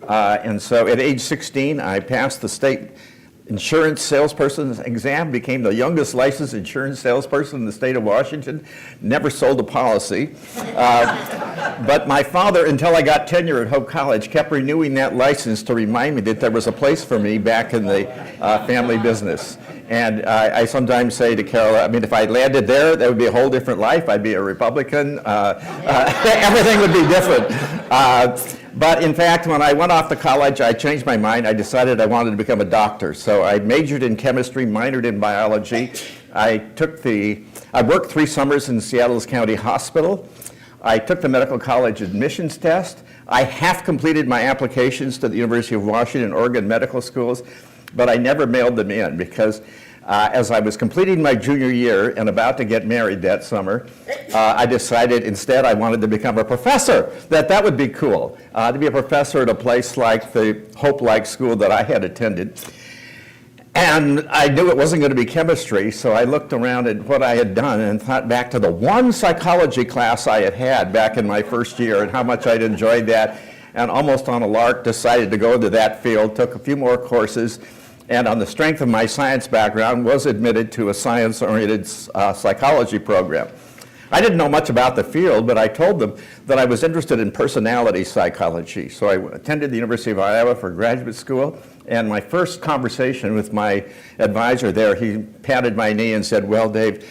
And so at age 16, I passed the state insurance salesperson exam, became the youngest licensed insurance salesperson in the state of Washington, never sold a policy. But my father, until I got tenure at Hope College, kept renewing that license to remind me that there was a place for me back in the family business. And I sometimes say to Carol, I mean, if I landed there, that would be a whole different life. I'd be a Republican. Everything would be different. But in fact, when I went off to college, I changed my mind. I decided I wanted to become a doctor. So I majored in chemistry, minored in biology. I worked 3 summers in Seattle's County Hospital. I took the medical college admissions test. I half completed my applications to the University of Washington and Oregon medical schools, but I never mailed them in because as I was completing my junior year and about to get married that summer, I decided instead I wanted to become a professor, that would be cool, to be a professor at a place like the Hope-like school that I had attended. And I knew it wasn't going to be chemistry, so I looked around at what I had done and thought back to the one psychology class I had had back in my first year and how much I'd enjoyed that, and almost on a lark decided to go into that field, took a few more courses, and on the strength of my science background was admitted to a science-oriented psychology program. I didn't know much about the field, but I told them that I was interested in personality psychology. So I attended the University of Iowa for graduate school, and my first conversation with my advisor there, he patted my knee and said, "Well, Dave,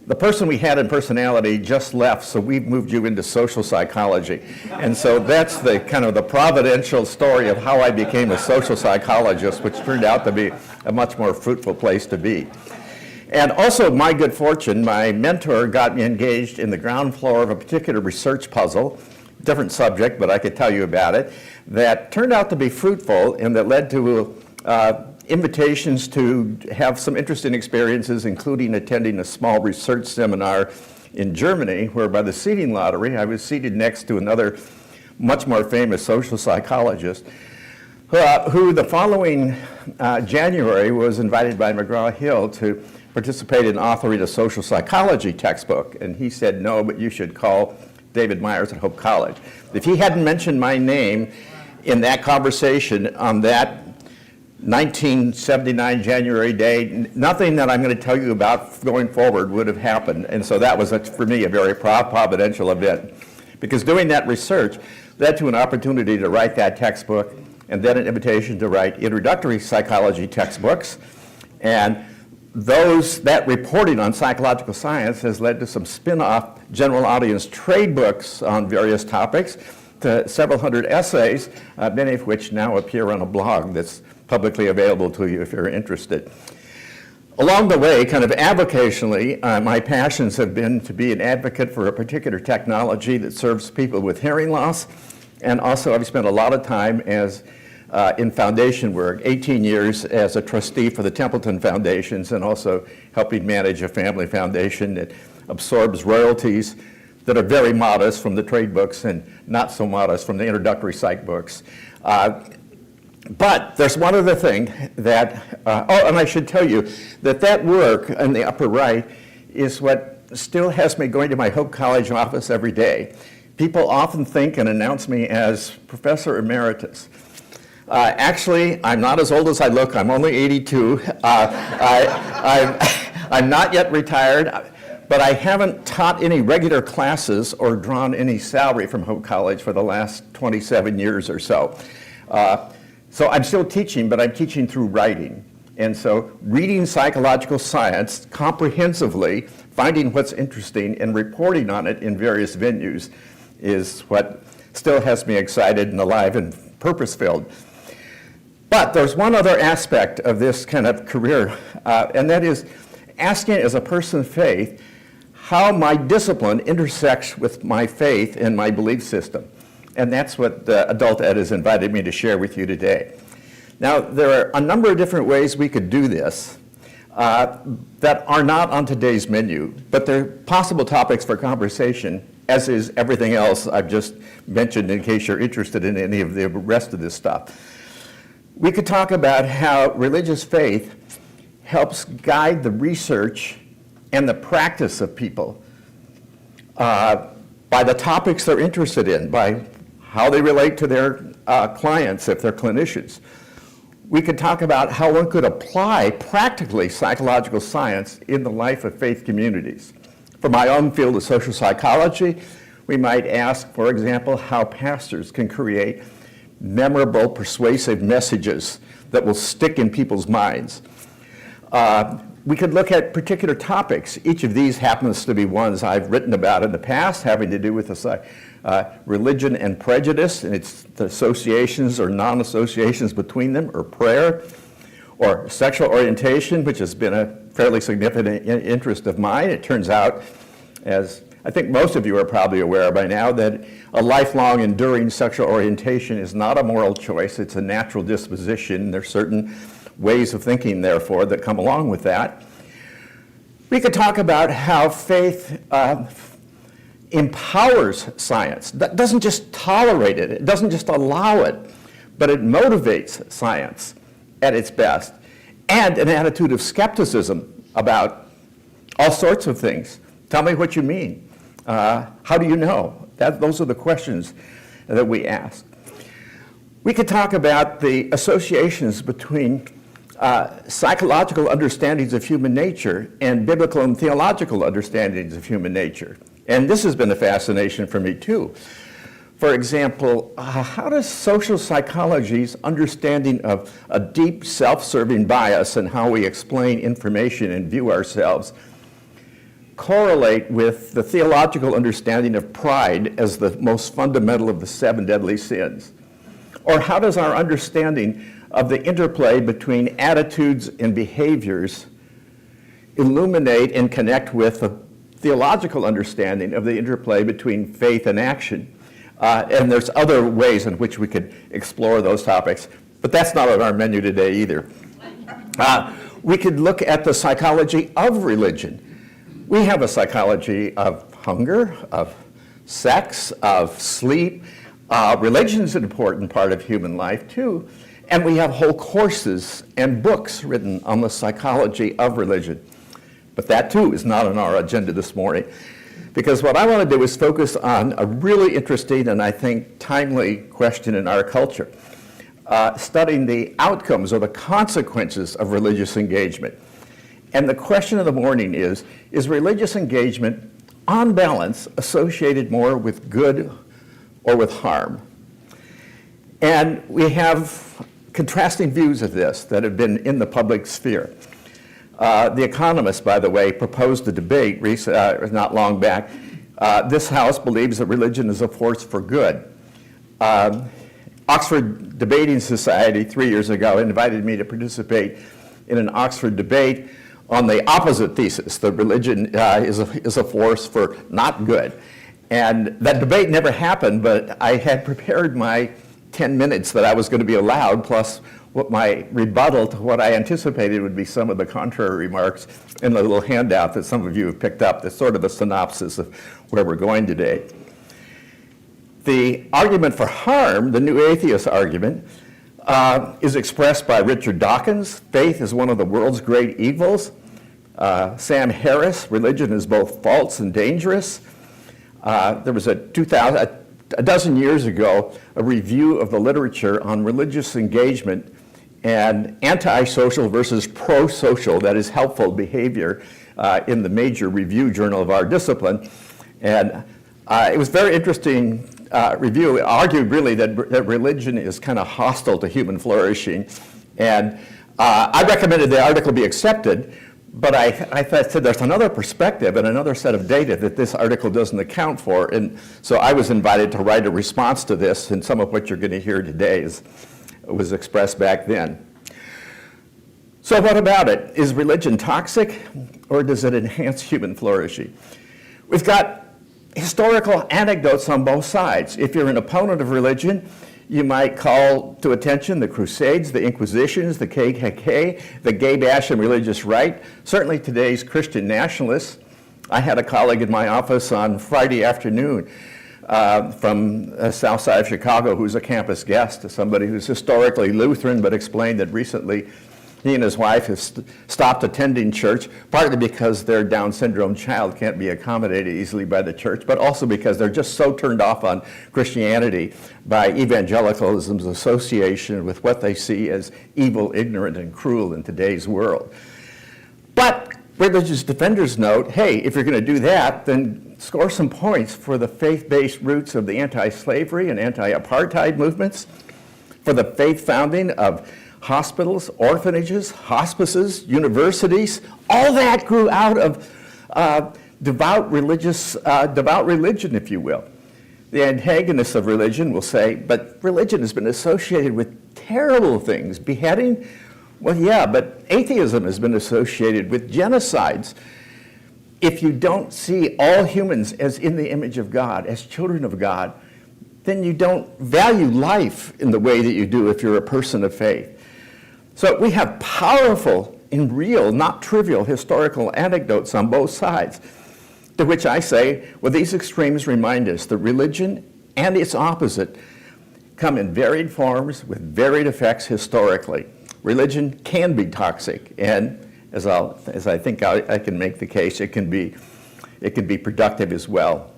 the person we had in personality just left, so we've moved you into social psychology." And so that's the kind of the providential story of how I became a social psychologist, which turned out to be a much more fruitful place to be. And also, my good fortune, my mentor got me engaged in the ground floor of a particular research puzzle, different subject, but I could tell you about it, that turned out to be fruitful and that led to invitations to have some interesting experiences, including attending a small research seminar in Germany, where by the seating lottery, I was seated next to another much more famous social psychologist, who the following January was invited by McGraw-Hill to participate in authoring a social psychology textbook. And he said, "No, but you should call David Myers at Hope College." If he hadn't mentioned my name in that conversation on that 1979 January day, nothing that I'm going to tell you about going forward would have happened. And so that was, for me, a very providential event. Because doing that research led to an opportunity to write that textbook and then an invitation to write introductory psychology textbooks. And that reporting on psychological science has led to some spin-off general audience trade books on various topics, to several hundred essays, many of which now appear on a blog that's publicly available to you if you're interested. Along the way, kind of avocationally, my passions have been to be an advocate for a particular technology that serves people with hearing loss, and also I've spent a lot of time in foundation work, 18 years as a trustee for the Templeton Foundations, and also helping manage a family foundation that absorbs royalties that are very modest from the trade books and not so modest from the introductory psych books. But there's one other thing that, and I should tell you that work in the upper right is what still has me going to my Hope College office every day. People often think and announce me as Professor Emeritus. Actually, I'm not as old as I look. I'm only 82. I'm not yet retired, but I haven't taught any regular classes or drawn any salary from Hope College for the last 27 years or so. So I'm still teaching, but I'm teaching through writing. And so reading psychological science comprehensively, finding what's interesting, and reporting on it in various venues is what still has me excited and alive and purpose-filled. But there's one other aspect of this kind of career, and that is asking as a person of faith how my discipline intersects with my faith and my belief system. And that's what Adult Ed has invited me to share with you today. Now, there are a number of different ways we could do this that are not on today's menu, but they're possible topics for conversation, as is everything else I've just mentioned in case you're interested in any of the rest of this stuff. We could talk about how religious faith helps guide the research and the practice of people by the topics they're interested in, by how they relate to their clients if they're clinicians. We could talk about how one could apply practically psychological science in the life of faith communities. For my own field of social psychology, we might ask, for example, how pastors can create memorable, persuasive messages that will stick in people's minds. We could look at particular topics. Each of these happens to be ones I've written about in the past, having to do with religion and prejudice, and its the associations or non-associations between them, or prayer, or sexual orientation, which has been a fairly significant interest of mine. It turns out, as I think most of you are probably aware by now, that a lifelong enduring sexual orientation is not a moral choice, it's a natural disposition. There are certain ways of thinking, therefore, that come along with that. We could talk about how faith empowers science. That doesn't just tolerate it, it doesn't just allow it, but it motivates science at its best. And an attitude of skepticism about all sorts of things. Tell me what you mean. How do you know? Those are the questions that we ask. We could talk about the associations between psychological understandings of human nature and biblical and theological understandings of human nature. And this has been a fascination for me too. For example, how does social psychology's understanding of a deep self-serving bias and how we explain information and view ourselves correlate with the theological understanding of pride as the most fundamental of the 7 deadly sins? Or how does our understanding of the interplay between attitudes and behaviors illuminate and connect with the theological understanding of the interplay between faith and action? And there's other ways in which we could explore those topics, but that's not on our menu today either. We could look at the psychology of religion. We have a psychology of hunger, of sex, of sleep. Religion is an important part of human life too. And we have whole courses and books written on the psychology of religion. But that too is not on our agenda this morning, because what I want to do is focus on a really interesting and I think timely question in our culture, studying the outcomes or the consequences of religious engagement. And the question of the morning is religious engagement, on balance, associated more with good or with harm? And we have contrasting views of this that have been in the public sphere. The Economist, by the way, proposed a debate not long back. This House believes that religion is a force for good. Oxford Debating Society 3 years ago invited me to participate in an Oxford debate on the opposite thesis, that religion is a force for not good. And that debate never happened, but I had prepared my 10 minutes that I was going to be allowed, plus what my rebuttal to what I anticipated would be some of the contrary remarks in the little handout that some of you have picked up. That's sort of a synopsis of where we're going today. The argument for harm, the new atheist argument, is expressed by Richard Dawkins. Faith is one of the world's great evils. Sam Harris, religion is both false and dangerous. There was a dozen years ago, a review of the literature on religious engagement and anti-social versus pro-social, that is helpful behavior, in the major review journal of our discipline. And it was a very interesting review. It argued really that religion is kind of hostile to human flourishing. And I recommended the article be accepted, but I said there's another perspective and another set of data that this article doesn't account for. And so I was invited to write a response to this, and some of what you're going to hear today was expressed back then. So what about it? Is religion toxic, or does it enhance human flourishing? We've got historical anecdotes on both sides. If you're an opponent of religion, you might call to attention the Crusades, the Inquisitions, the KKK, the gay bash and religious right, certainly today's Christian nationalists. I had a colleague in my office on Friday afternoon from the south side of Chicago who's a campus guest, somebody who's historically Lutheran but explained that recently He and his wife have stopped attending church, partly because their Down syndrome child can't be accommodated easily by the church, but also because they're just so turned off on Christianity by evangelicalism's association with what they see as evil, ignorant, and cruel in today's world. But religious defenders note, hey, if you're going to do that, then score some points for the faith-based roots of the anti-slavery and anti-apartheid movements, for the faith founding of hospitals, orphanages, hospices, universities. All that grew out of devout religion, if you will. The antagonists of religion will say, but religion has been associated with terrible things, beheading. Well, yeah, but atheism has been associated with genocides. If you don't see all humans as in the image of God, as children of God, then you don't value life in the way that you do if you're a person of faith. So we have powerful and real, not trivial, historical anecdotes on both sides, to which I say, well, these extremes remind us that religion and its opposite come in varied forms with varied effects historically. Religion can be toxic, and as I think I can make the case, it can be productive as well.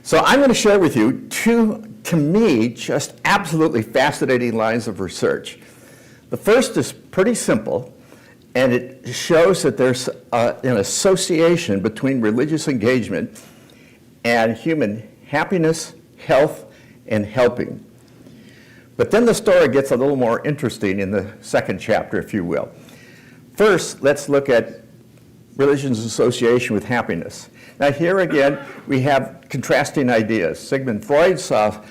So I'm going to share with you two, to me, just absolutely fascinating lines of research. The first is pretty simple, and it shows that there's an association between religious engagement and human happiness, health, and helping. But then the story gets a little more interesting in the second chapter, if you will. First, let's look at religion's association with happiness. Now here again, we have contrasting ideas. Sigmund Freud saw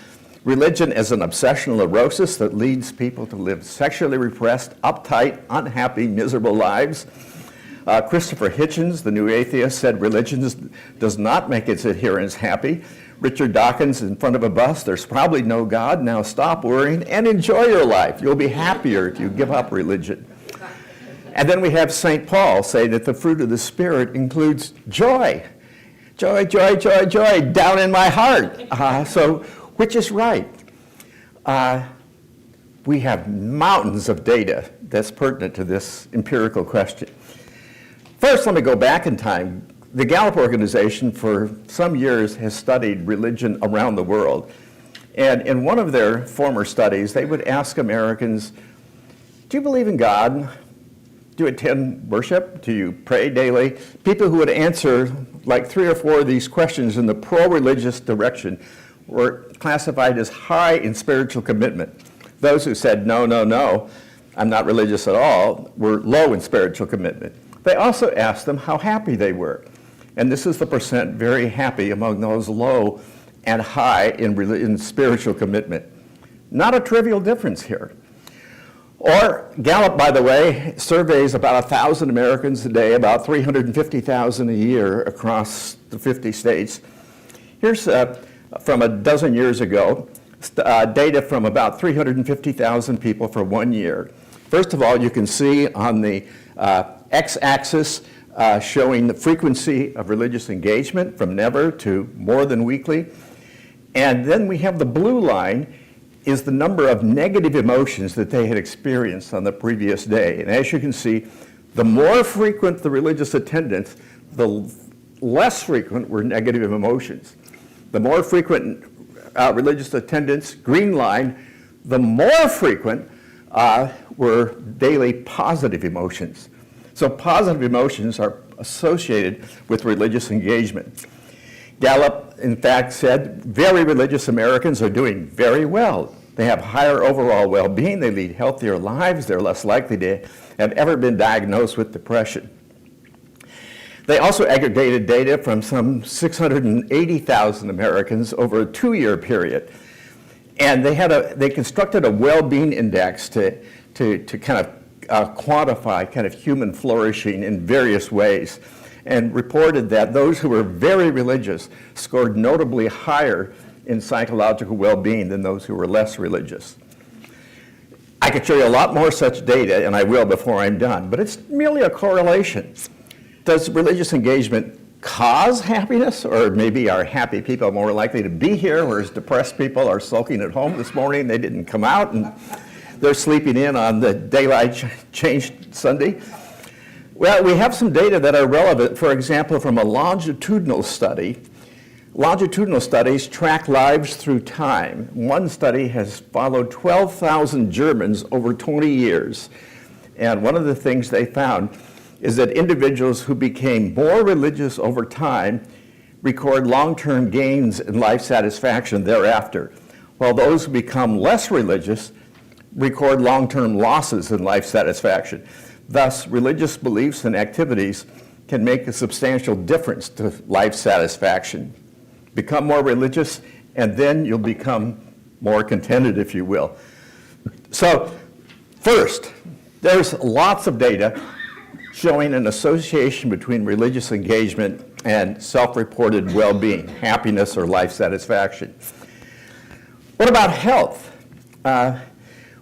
religion as an obsessional neurosis that leads people to live sexually repressed, uptight, unhappy, miserable lives. Christopher Hitchens, the new atheist, said religion does not make its adherents happy. Richard Dawkins, in front of a bus, there's probably no God, now stop worrying and enjoy your life. You'll be happier if you give up religion. And then we have St. Paul say that the fruit of the Spirit includes joy. Joy, joy, joy, joy, down in my heart. So which is right? We have mountains of data that's pertinent to this empirical question. First, let me go back in time. The Gallup organization for some years has studied religion around the world. And in one of their former studies, they would ask Americans, do you believe in God? Do you attend worship? Do you pray daily? People who would answer like 3 or 4 of these questions in the pro-religious direction were classified as high in spiritual commitment. Those who said, no, no, no, I'm not religious at all, were low in spiritual commitment. They also asked them how happy they were. And this is the percent very happy among those low and high in spiritual commitment. Not a trivial difference here. Or Gallup, by the way, surveys about 1,000 Americans a day, about 350,000 a year across the 50 states. Here's from a dozen years ago, data from about 350,000 people for 1 year. First of all, you can see on the x-axis showing the frequency of religious engagement from never to more than weekly. And then we have the blue line is the number of negative emotions that they had experienced on the previous day. And as you can see, the more frequent the religious attendance, the less frequent were negative emotions. The more frequent religious attendance, green line, the more frequent were daily positive emotions. So positive emotions are associated with religious engagement. Gallup, in fact, said very religious Americans are doing very well. They have higher overall well-being, they lead healthier lives, they're less likely to have ever been diagnosed with depression. They also aggregated data from some 680,000 Americans over a 2-year period. And they constructed a well-being index to kind of quantify kind of human flourishing in various ways, and reported that those who were very religious scored notably higher in psychological well-being than those who were less religious. I could show you a lot more such data, and I will before I'm done, but it's merely a correlation. Does religious engagement cause happiness, or maybe are happy people more likely to be here, whereas depressed people are sulking at home this morning, they didn't come out, and they're sleeping in on the daylight change Sunday. Well, we have some data that are relevant, for example, from a longitudinal study. Longitudinal studies track lives through time. One study has followed 12,000 Germans over 20 years. And one of the things they found is that individuals who became more religious over time record long-term gains in life satisfaction thereafter, while those who become less religious record long-term losses in life satisfaction. Thus, religious beliefs and activities can make a substantial difference to life satisfaction. Become more religious, and then you'll become more contented, if you will. So, first, there's lots of data showing an association between religious engagement and self-reported well-being, happiness, or life satisfaction. What about health?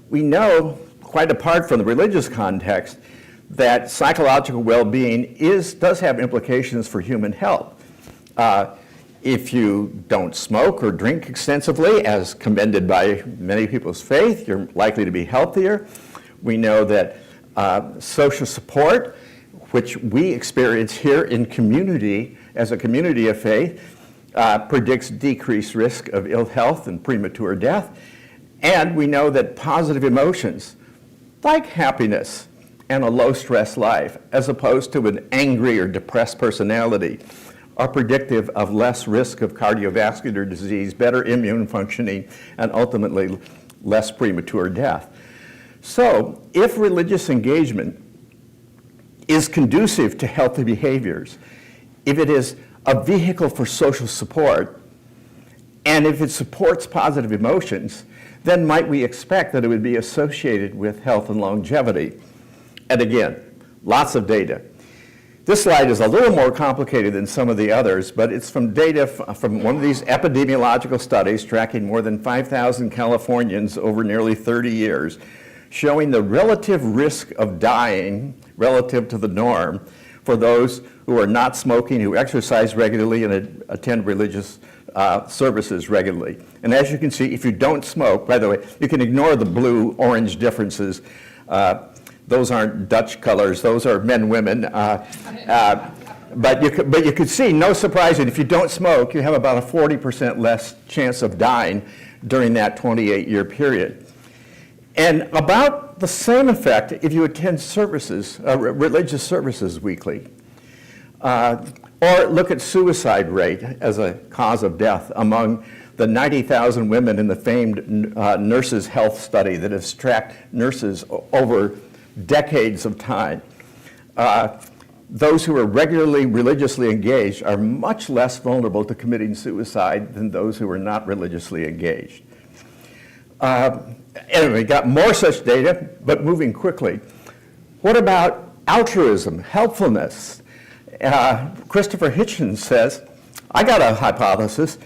We know, quite apart from the religious context, that psychological well-being does have implications for human health. If you don't smoke or drink extensively, as commended by many people's faith, you're likely to be healthier. We know that social support, which we experience here in community, as a community of faith, predicts decreased risk of ill health and premature death. And we know that positive emotions, like happiness and a low-stress life, as opposed to an angry or depressed personality, are predictive of less risk of cardiovascular disease, better immune functioning, and ultimately less premature death. So, if religious engagement is conducive to healthy behaviors, if it is a vehicle for social support, and if it supports positive emotions, then might we expect that it would be associated with health and longevity. And again, lots of data. This slide is a little more complicated than some of the others, but it's from data from one of these epidemiological studies tracking more than 5,000 Californians over nearly 30 years, showing the relative risk of dying relative to the norm for those who are not smoking, who exercise regularly and attend religious services regularly. And as you can see, if you don't smoke, by the way, you can ignore the blue-orange differences. Those aren't Dutch colors, those are men, women. But you could see, no surprise, that if you don't smoke, you have about a 40% less chance of dying during that 28-year period. And about the same effect if you attend services, religious services weekly. Or look at suicide rate as a cause of death among the 90,000 women in the famed Nurses' Health Study that has tracked nurses over decades of time. Those who are regularly religiously engaged are much less vulnerable to committing suicide than those who are not religiously engaged. Anyway, got more such data, but moving quickly. What about altruism, helpfulness? Christopher Hitchens says, I got a hypothesis.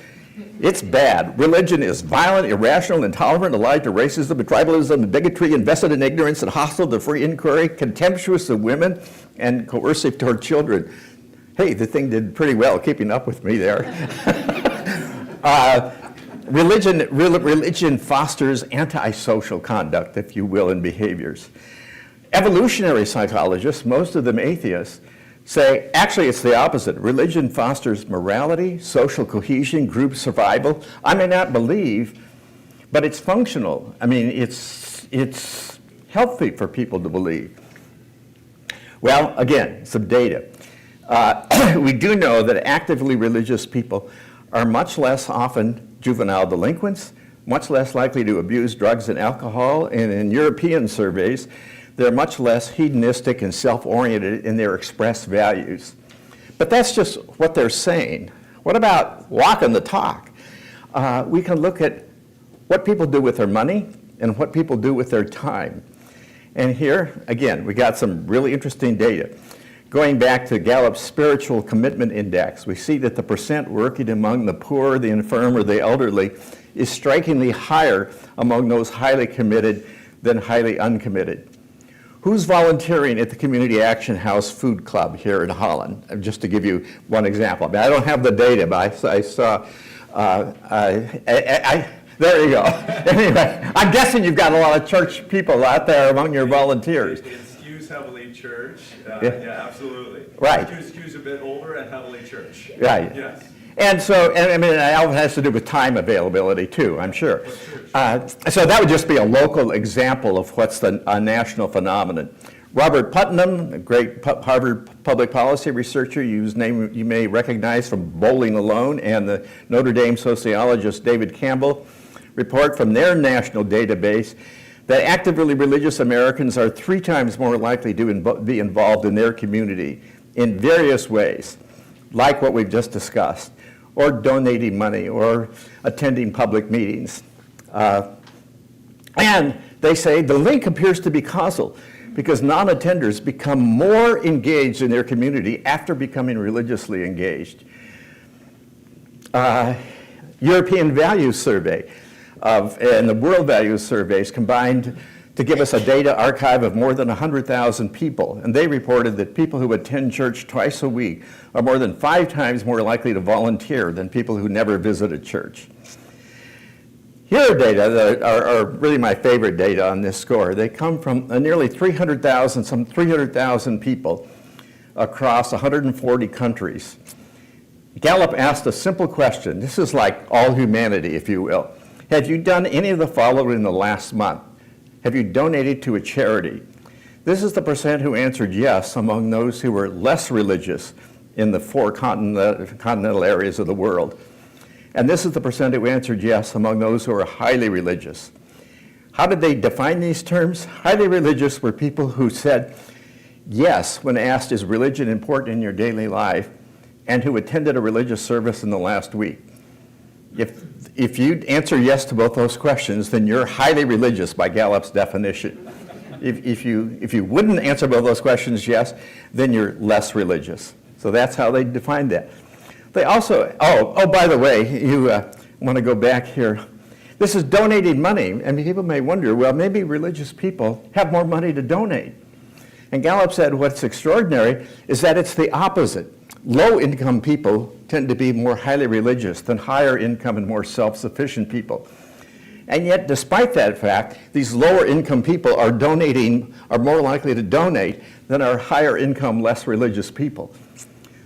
It's bad. Religion is violent, irrational, intolerant, allied to racism, tribalism, and bigotry, invested in ignorance, and hostile to free inquiry, contemptuous of women, and coercive toward children. Hey, the thing did pretty well keeping up with me there. Religion fosters antisocial conduct, if you will, and behaviors. Evolutionary psychologists, most of them atheists, say, actually it's the opposite. Religion fosters morality, social cohesion, group survival. I may not believe, but it's functional. I mean, it's healthy for people to believe. Well, again, some data. We do know that actively religious people are much less often juvenile delinquents, much less likely to abuse drugs and alcohol, and in European surveys, they're much less hedonistic and self-oriented in their expressed values. But that's just what they're saying. What about walking the talk? We can look at what people do with their money and what people do with their time. And here, again, we got some really interesting data. Going back to Gallup's Spiritual Commitment Index, we see that the percent working among the poor, the infirm, or the elderly is strikingly higher among those highly committed than highly uncommitted. Who's volunteering at the Community Action House Food Club here in Holland? Just to give you one example. I mean, I don't have the data, but I saw, There you go. Anyway, I'm guessing you've got a lot of church people out there among your volunteers. It skews heavily church. Yeah. Absolutely. Right. It skews a bit older and heavily church. Right. Yes. And so, and I mean, it has to do with time availability too, I'm sure. So that would just be a local example of what's a national phenomenon. Robert Putnam, a great Harvard public policy researcher whose name you may recognize from Bowling Alone, and the Notre Dame sociologist David Campbell, report from their national database that actively religious Americans are 3 times more likely to be involved in their community in various ways, like what we've just discussed, or donating money, or attending public meetings. And they say the link appears to be causal, because non-attenders become more engaged in their community after becoming religiously engaged. European Values Survey and the World Values Surveys combined to give us a data archive of more than 100,000 people, and they reported that people who attend church twice a week are more than 5 times more likely to volunteer than people who never visit a church. Here are data that are really my favorite data on this score. They come from nearly 300,000, some 300,000 people across 140 countries. Gallup asked a simple question. This is like all humanity, if you will. Have you done any of the following in the last month? Have you donated to a charity? This is the percent who answered yes among those who were less religious in the 4 continental areas of the world. And this is the percent who answered yes among those who are highly religious. How did they define these terms? Highly religious were people who said yes when asked, is religion important in your daily life, and who attended a religious service in the last week. If you answer yes to both those questions, then you're highly religious by Gallup's definition. If you wouldn't answer both those questions yes, then you're less religious. So that's how they defined that. They also, by the way, you want to go back here. This is donating money, and people may wonder, well, maybe religious people have more money to donate. And Gallup said what's extraordinary is that it's the opposite. Low-income people tend to be more highly religious than higher income and more self-sufficient people. And yet, despite that fact, these lower income people are more likely to donate than our higher income, less religious people.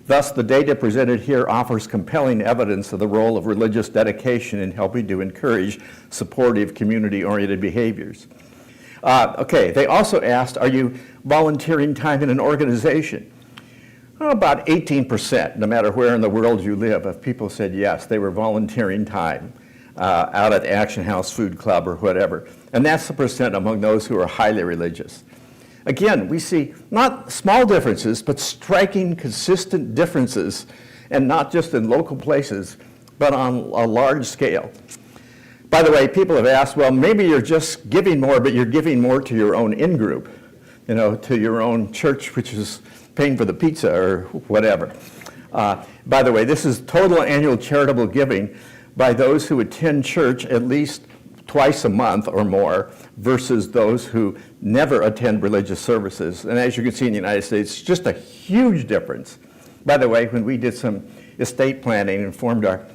Thus, the data presented here offers compelling evidence of the role of religious dedication in helping to encourage supportive, community-oriented behaviors. They also asked, are you volunteering time in an organization? Well, about 18%, no matter where in the world you live, of people said yes, they were volunteering time out at Action House Food Club or whatever. And that's the percent among those who are highly religious. Again, we see not small differences, but striking, consistent differences, and not just in local places, but on a large scale. By the way, people have asked, well, maybe you're just giving more, but you're giving more to your own in-group, to your own church, which is paying for the pizza or whatever. By the way, this is total annual charitable giving by those who attend church at least twice a month or more versus those who never attend religious services. And as you can see in the United States, just a huge difference. By the way, when we did some estate planning and formed our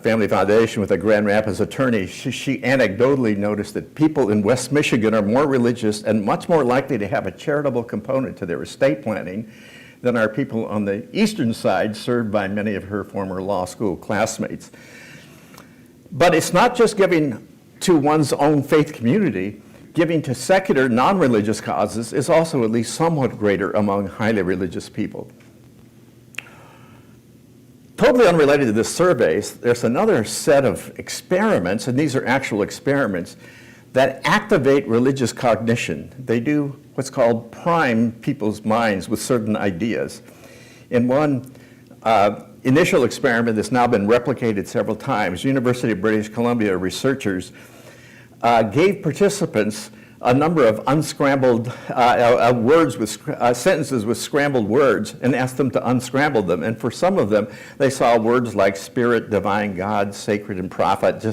family foundation with a Grand Rapids attorney, she anecdotally noticed that people in West Michigan are more religious and much more likely to have a charitable component to their estate planning than are people on the eastern side served by many of her former law school classmates. But it's not just giving to one's own faith community. Giving to secular, non-religious causes is also at least somewhat greater among highly religious people. Totally unrelated to this survey, there's another set of experiments, and these are actual experiments, that activate religious cognition. They do what's called prime people's minds with certain ideas. In one initial experiment that's now been replicated several times, University of British Columbia researchers gave participants a number of unscrambled words with sentences with scrambled words and asked them to unscramble them. And for some of them, they saw words like spirit, divine, God, sacred, and prophet,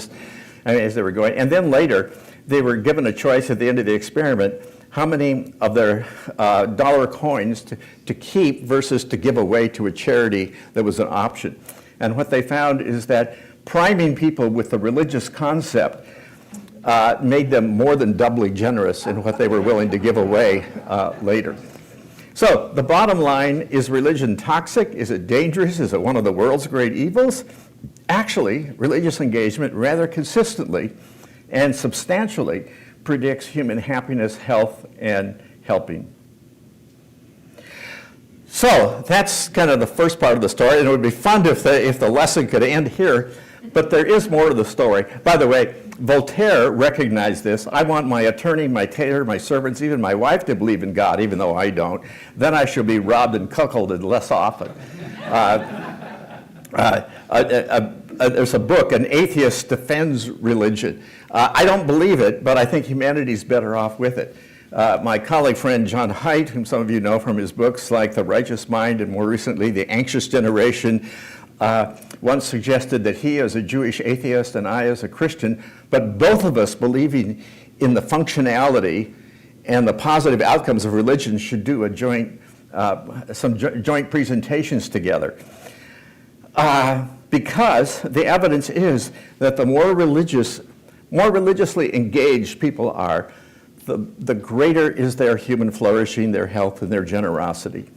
as they were going. And then later, they were given a choice at the end of the experiment how many of their dollar coins to keep versus to give away to a charity that was an option. And what they found is that priming people with the religious concept made them more than doubly generous in what they were willing to give away later. So the bottom line, is religion toxic? Is it dangerous? Is it one of the world's great evils? Actually, religious engagement rather consistently and substantially predicts human happiness, health, and helping. So that's kind of the first part of the story, and it would be fun if the lesson could end here, but there is more to the story. By the way, Voltaire recognized this. I want my attorney, my tailor, my servants, even my wife to believe in God, even though I don't. Then I shall be robbed and cuckolded less often. There's a book, An Atheist Defends Religion. I don't believe it, but I think humanity's better off with it. My colleague friend John Haidt, whom some of you know from his books like The Righteous Mind and more recently The Anxious Generation, once suggested that he as a Jewish atheist and I as a Christian, but both of us believing in the functionality and the positive outcomes of religion should do a joint presentations together. Because the evidence is that the more religiously engaged people are, the greater is their human flourishing, their health, and their generosity.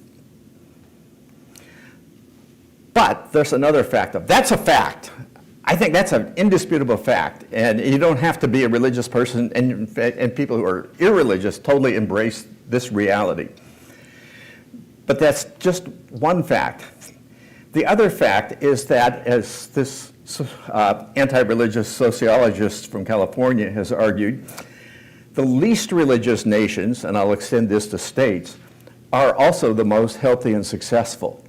But there's another fact. That's a fact. I think that's an indisputable fact. And you don't have to be a religious person, and people who are irreligious totally embrace this reality. But that's just one fact. The other fact is that, as this anti-religious sociologist from California has argued, the least religious nations, and I'll extend this to states, are also the most healthy and successful.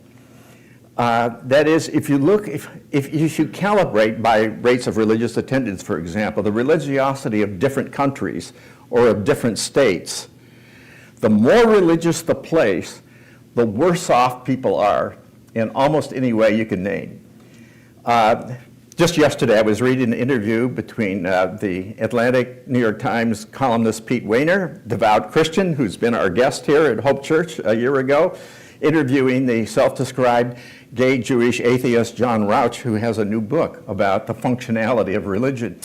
That is, if you calibrate by rates of religious attendance, for example, the religiosity of different countries or of different states, the more religious the place, the worse off people are in almost any way you can name. Just yesterday, I was reading an interview between the Atlantic New York Times columnist Pete Wehner, devout Christian, who's been our guest here at Hope Church a year ago, interviewing the self-described gay Jewish atheist John Rauch, who has a new book about the functionality of religion.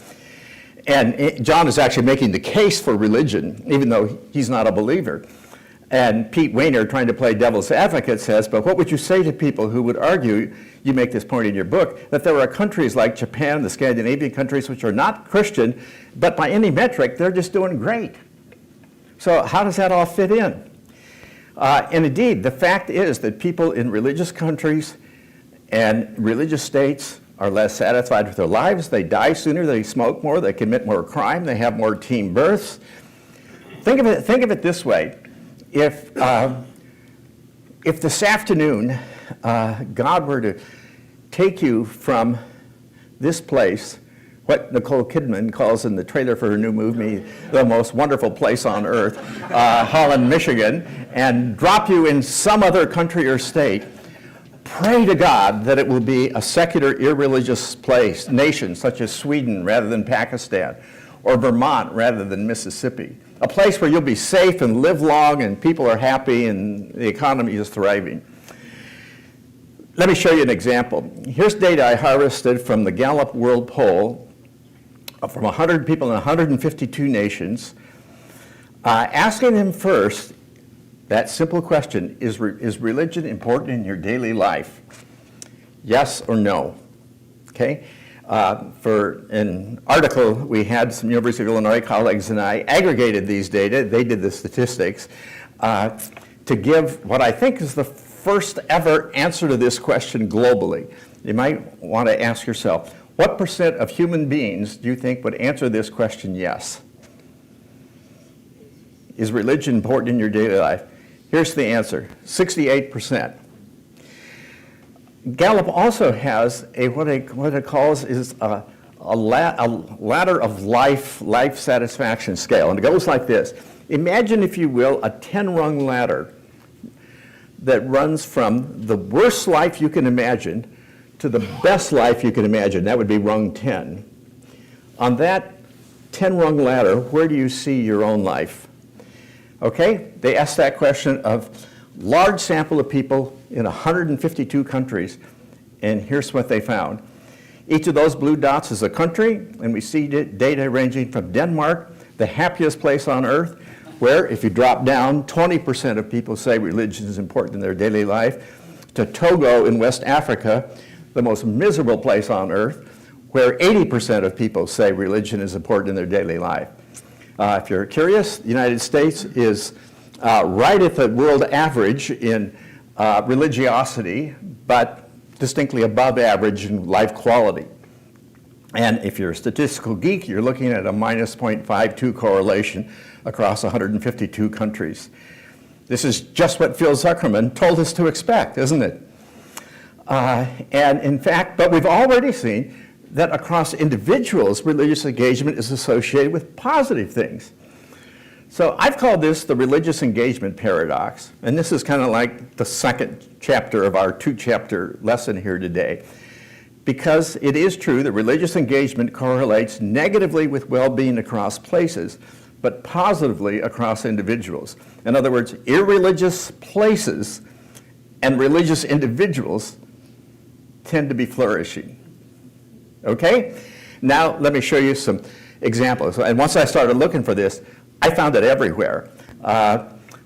And John is actually making the case for religion, even though he's not a believer. And Pete Wehner, trying to play devil's advocate, says, but what would you say to people who would argue, you make this point in your book, that there are countries like Japan, the Scandinavian countries, which are not Christian, but by any metric, they're just doing great. So how does that all fit in? And indeed, the fact is that people in religious countries and religious states are less satisfied with their lives. They die sooner, they smoke more, they commit more crime, they have more teen births. Think of it this way. If this afternoon God were to take you from this place, what Nicole Kidman calls in the trailer for her new movie, the most wonderful place on earth, Holland, Michigan, and drop you in some other country or state, pray to God that it will be a secular, irreligious nation such as Sweden rather than Pakistan, or Vermont rather than Mississippi. A place where you'll be safe and live long and people are happy and the economy is thriving. Let me show you an example. Here's data I harvested from the Gallup World Poll from 100 people in 152 nations, asking them first that simple question, is religion important in your daily life? Yes or no? Okay? For an article, we had some University of Illinois colleagues and I aggregated these data, they did the statistics, to give what I think is the first ever answer to this question globally. You might want to ask yourself, what % of human beings do you think would answer this question yes? Is religion important in your daily life? Here's the answer, 68%. Gallup also has what it calls is a ladder of life satisfaction scale, and it goes like this. Imagine, if you will, a 10-rung ladder that runs from the worst life you can imagine to the best life you can imagine. That would be rung 10. On that 10-rung ladder, where do you see your own life? Okay, they asked that question of large sample of people in 152 countries, and here's what they found. Each of those blue dots is a country, and we see data ranging from Denmark, the happiest place on earth, where if you drop down, 20% of people say religion is important in their daily life, to Togo in West Africa, the most miserable place on earth, where 80% of people say religion is important in their daily life. If you're curious, the United States is right at the world average in religiosity, but distinctly above average in life quality. And if you're a statistical geek, you're looking at a minus 0.52 correlation across 152 countries. This is just what Phil Zuckerman told us to expect, isn't it? And in fact, but we've already seen that across individuals, religious engagement is associated with positive things. So I've called this the religious engagement paradox, and this is kind of like the second chapter of our two-chapter lesson here today, because it is true that religious engagement correlates negatively with well-being across places, but positively across individuals. In other words, irreligious places and religious individuals tend to be flourishing. Okay? Now let me show you some examples. And once I started looking for this, I found it everywhere.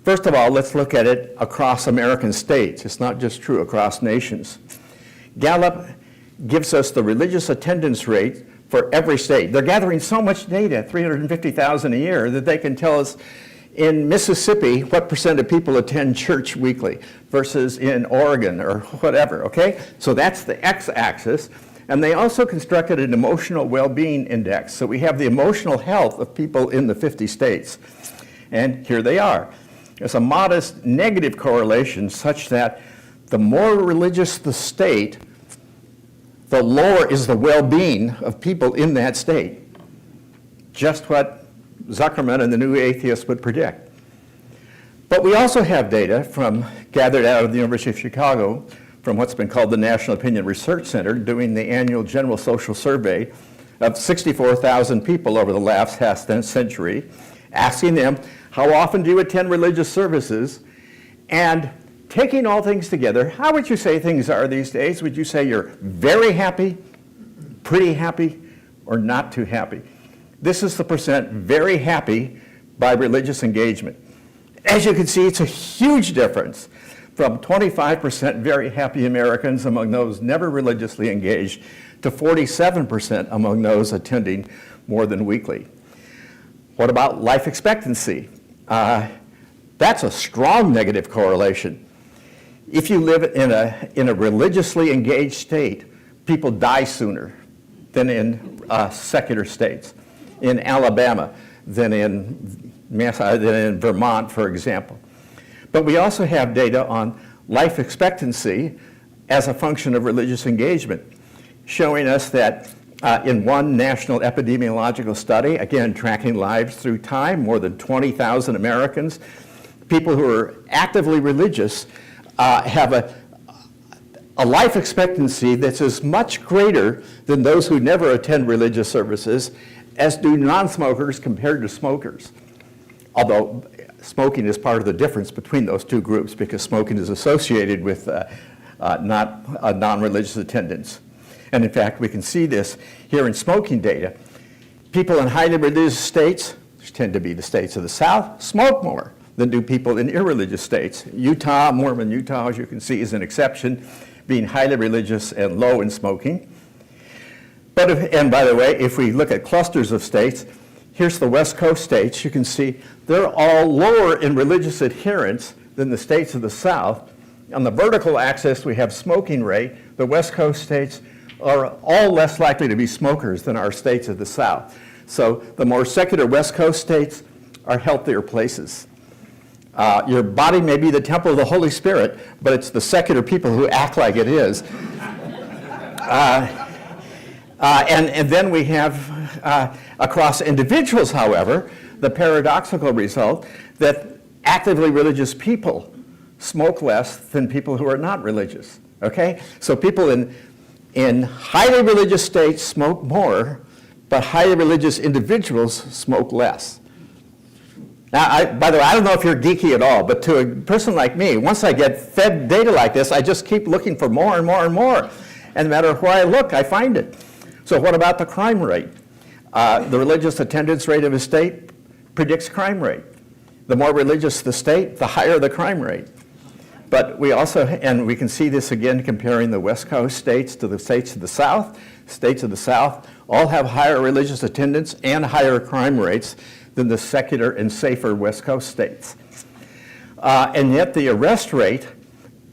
First of all, let's look at it across American states. It's not just true across nations. Gallup gives us the religious attendance rate for every state. They're gathering so much data, 350,000 a year, that they can tell us in Mississippi what percent of people attend church weekly versus in Oregon or whatever, okay? So that's the x-axis. And they also constructed an emotional well-being index. So we have the emotional health of people in the 50 states. And here they are. There's a modest negative correlation such that the more religious the state, the lower is the well-being of people in that state. Just what Zuckerman and the New Atheists would predict. But we also have data gathered out of the University of Chicago from what's been called the National Opinion Research Center, doing the annual General Social Survey of 64,000 people over the last half century, asking them, how often do you attend religious services? And taking all things together, how would you say things are these days? Would you say you're very happy, pretty happy, or not too happy? This is the percent very happy by religious engagement. As you can see, it's a huge difference from 25% very happy Americans among those never religiously engaged to 47% among those attending more than weekly. What about life expectancy? That's a strong negative correlation. If you live in a religiously engaged state, people die sooner than in secular states, in Alabama than in Vermont, for example. But we also have data on life expectancy as a function of religious engagement, showing us that in one national epidemiological study, again tracking lives through time, more than 20,000 Americans, people who are actively religious have a life expectancy that's as much greater than those who never attend religious services as do non-smokers compared to smokers. Although smoking is part of the difference between those two groups because smoking is associated with not non-religious attendance. And in fact, we can see this here in smoking data. People in highly religious states, which tend to be the states of the South, smoke more than do people in irreligious states. Utah, Mormon Utah, as you can see, is an exception, being highly religious and low in smoking. But and by the way, if we look at clusters of states, here's the West Coast states. You can see they're all lower in religious adherence than the states of the South. On the vertical axis, we have smoking rate. The West Coast states are all less likely to be smokers than our states of the South. So the more secular West Coast states are healthier places. Your body may be the temple of the Holy Spirit, but it's the secular people who act like it is. And then we have, across individuals, however, the paradoxical result that actively religious people smoke less than people who are not religious, okay? So people in highly religious states smoke more, but highly religious individuals smoke less. Now, by the way, I don't know if you're geeky at all, but to a person like me, once I get fed data like this, I just keep looking for more and more and more. And no matter where I look, I find it. So what about the crime rate? The religious attendance rate of a state predicts crime rate. The more religious the state, the higher the crime rate. But we also, and we can see this again comparing the West Coast states to the states of the South. States of the South all have higher religious attendance and higher crime rates than the secular and safer West Coast states. And yet the arrest rate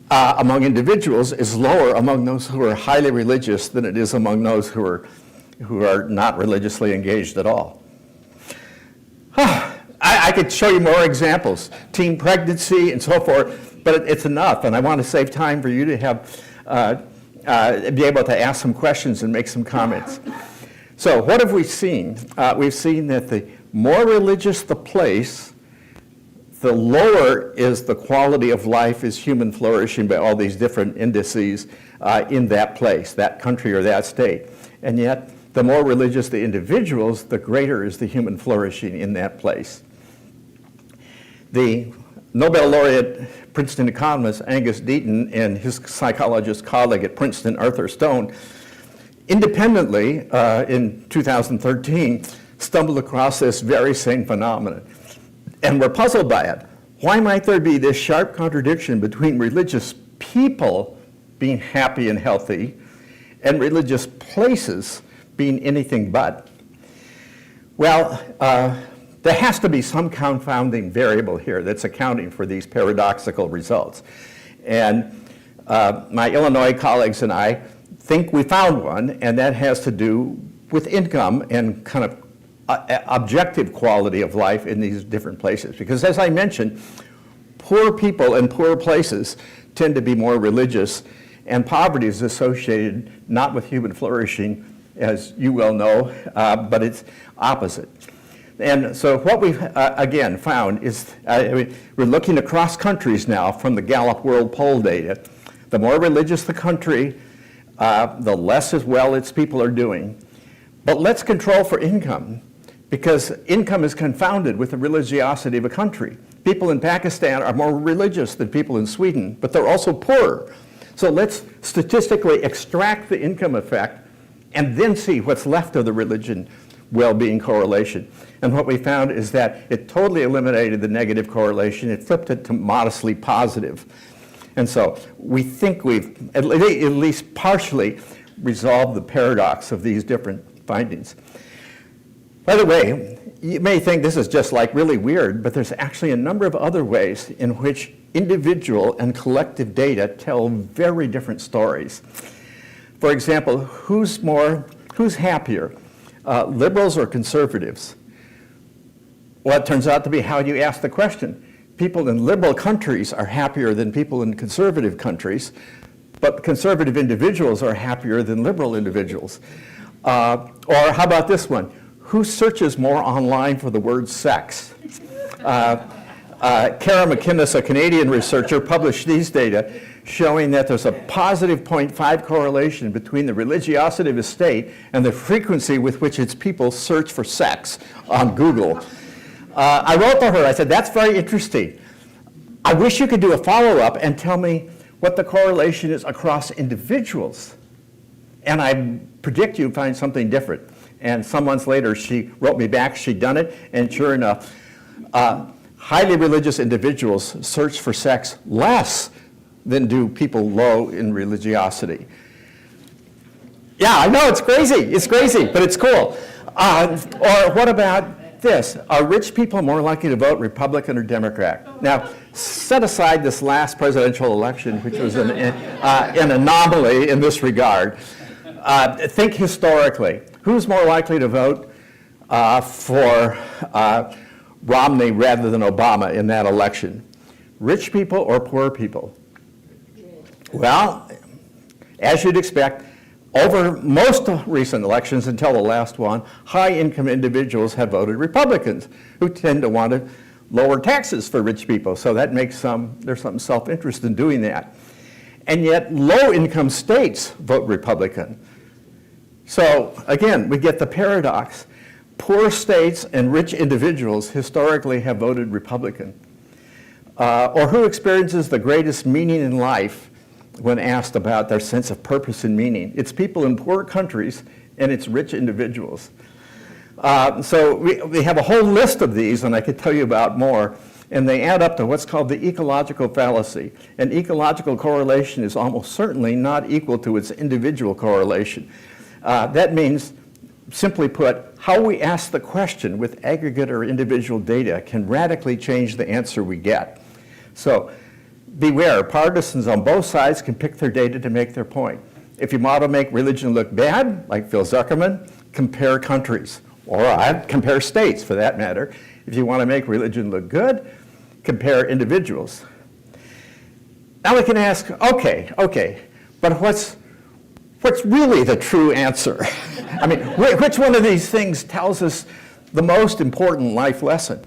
among individuals is lower among those who are highly religious than it is among those who are not religiously engaged at all. I could show you more examples, teen pregnancy and so forth, but it's enough, and I want to save time for you to have be able to ask some questions and make some comments. So what have we seen? We've seen that the more religious the place, the lower is the quality of life, is human flourishing by all these different indices in that place, that country or that state. And yet, the more religious the individuals, the greater is the human flourishing in that place. The Nobel laureate Princeton economist Angus Deaton and his psychologist colleague at Princeton, Arthur Stone, independently in 2013 stumbled across this very same phenomenon and were puzzled by it. Why might there be this sharp contradiction between religious people being happy and healthy and religious places being anything but? Well, there has to be some confounding variable here that's accounting for these paradoxical results. And my Illinois colleagues and I think we found one, and that has to do with income and kind of objective quality of life in these different places. Because as I mentioned, poor people in poor places tend to be more religious, and poverty is associated not with human flourishing, as you well know, but it's opposite. And so what we've, again, found is, we're looking across countries now from the Gallup World Poll data. The more religious the country, the less as well its people are doing. But let's control for income, because income is confounded with the religiosity of a country. People in Pakistan are more religious than people in Sweden, but they're also poorer. So let's statistically extract the income effect and then see what's left of the religion well-being correlation. And what we found is that it totally eliminated the negative correlation. It flipped it to modestly positive. And so we think we've at least partially resolved the paradox of these different findings. By the way, you may think this is just like really weird, but there's actually a number of other ways in which individual and collective data tell very different stories. For example, who's happier, liberals or conservatives? Well, it turns out to be how you ask the question. People in liberal countries are happier than people in conservative countries, but conservative individuals are happier than liberal individuals. Or how about this one? Who searches more online for the word sex? Kara McInnes, a Canadian researcher, published these data showing that there's a positive 0.5 correlation between the religiosity of a state and the frequency with which its people search for sex on Google. I wrote to her, I said, that's very interesting. I wish you could do a follow-up and tell me what the correlation is across individuals. And I predict you'd find something different. And some months later, she wrote me back, she'd done it, and sure enough, highly religious individuals search for sex less than do people low in religiosity. Yeah, I know, it's crazy, but it's cool. Or what about this? Are rich people more likely to vote Republican or Democrat? Now, set aside this last presidential election, which was an anomaly in this regard. Think historically. Who's more likely to vote for Romney rather than Obama in that election? Rich people or poor people? Well, as you'd expect, over most recent elections until the last one, high-income individuals have voted Republicans, who tend to want to lower taxes for rich people. So that makes there's some self-interest in doing that. And yet, low-income states vote Republican. So again, we get the paradox. Poor states and rich individuals historically have voted Republican. Or who experiences the greatest meaning in life when asked about their sense of purpose and meaning? It's people in poor countries and it's rich individuals. So we have a whole list of these, and I could tell you about more, and they add up to what's called the ecological fallacy. And ecological correlation is almost certainly not equal to its individual correlation. That means, simply put, how we ask the question with aggregate or individual data can radically change the answer we get. So beware, partisans on both sides can pick their data to make their point. If you want to make religion look bad, like Phil Zuckerman, compare countries, or I'd compare states for that matter. If you want to make religion look good, compare individuals. Now we can ask, okay, but what's really the true answer? I mean, which one of these things tells us the most important life lesson?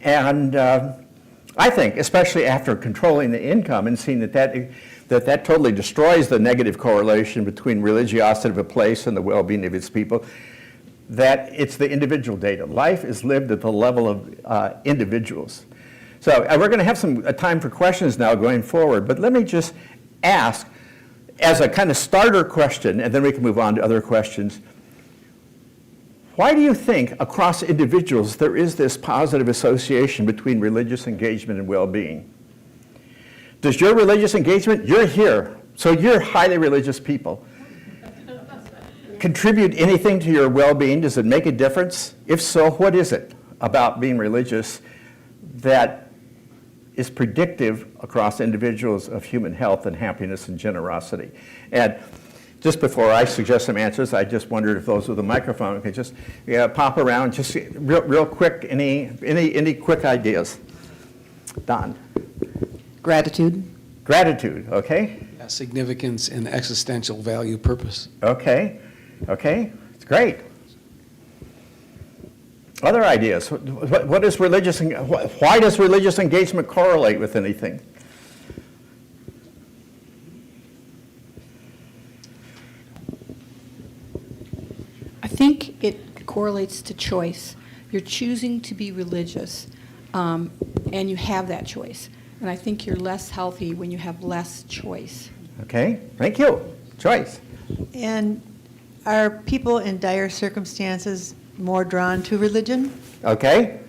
And I think, especially after controlling the income and seeing that totally destroys the negative correlation between religiosity of a place and the well-being of its people, that it's the individual data. Life is lived at the level of individuals. So we're going to have some time for questions now going forward, but let me just ask, as a kind of starter question, and then we can move on to other questions, why do you think across individuals there is this positive association between religious engagement and well-being? Does your religious engagement, you're here, so you're highly religious people, contribute anything to your well-being? Does it make a difference? If so, what is it about being religious that is predictive across individuals of human health and happiness and generosity? And just before I suggest some answers, I just wondered if those with a microphone could just pop around, just real quick, any quick ideas? Don? Gratitude. Gratitude, okay. Significance and existential value purpose. Okay, it's great. Other ideas? What is religious? Why does religious engagement correlate with anything? I think it correlates to choice. You're choosing to be religious, and you have that choice. And I think you're less healthy when you have less choice. Okay, thank you. Choice. And are people in dire circumstances more drawn to religion? Okay.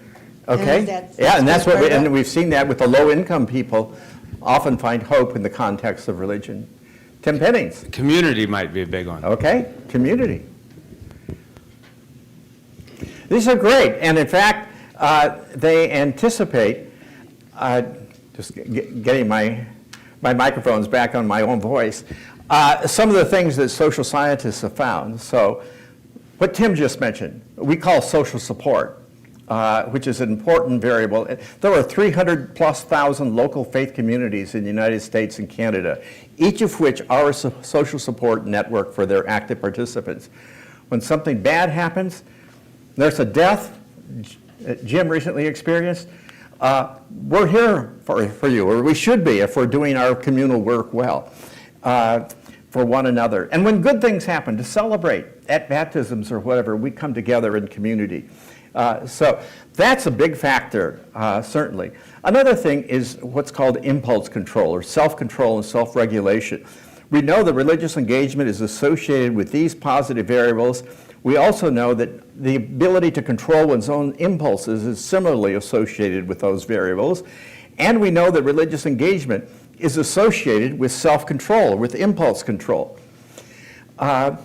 And that's And that's what part of it? and we've seen that with the low-income people often find hope in the context of religion. Tim Pennings. Community might be a big one. Okay, community. These are great, and in fact, they anticipate, just getting my microphones back on my own voice, some of the things that social scientists have found. So what Tim just mentioned, we call social support, which is an important variable. There are 300,000+ local faith communities in the United States and Canada, each of which are a social support network for their active participants. When something bad happens, there's a death Jim recently experienced, we're here for you, or we should be if we're doing our communal work well for one another. And when good things happen, to celebrate at baptisms or whatever, we come together in community. So that's a big factor, certainly. Another thing is what's called impulse control, or self-control and self-regulation. We know that religious engagement is associated with these positive variables. We also know that the ability to control one's own impulses is similarly associated with those variables. And we know that religious engagement is associated with self-control, with impulse control. Having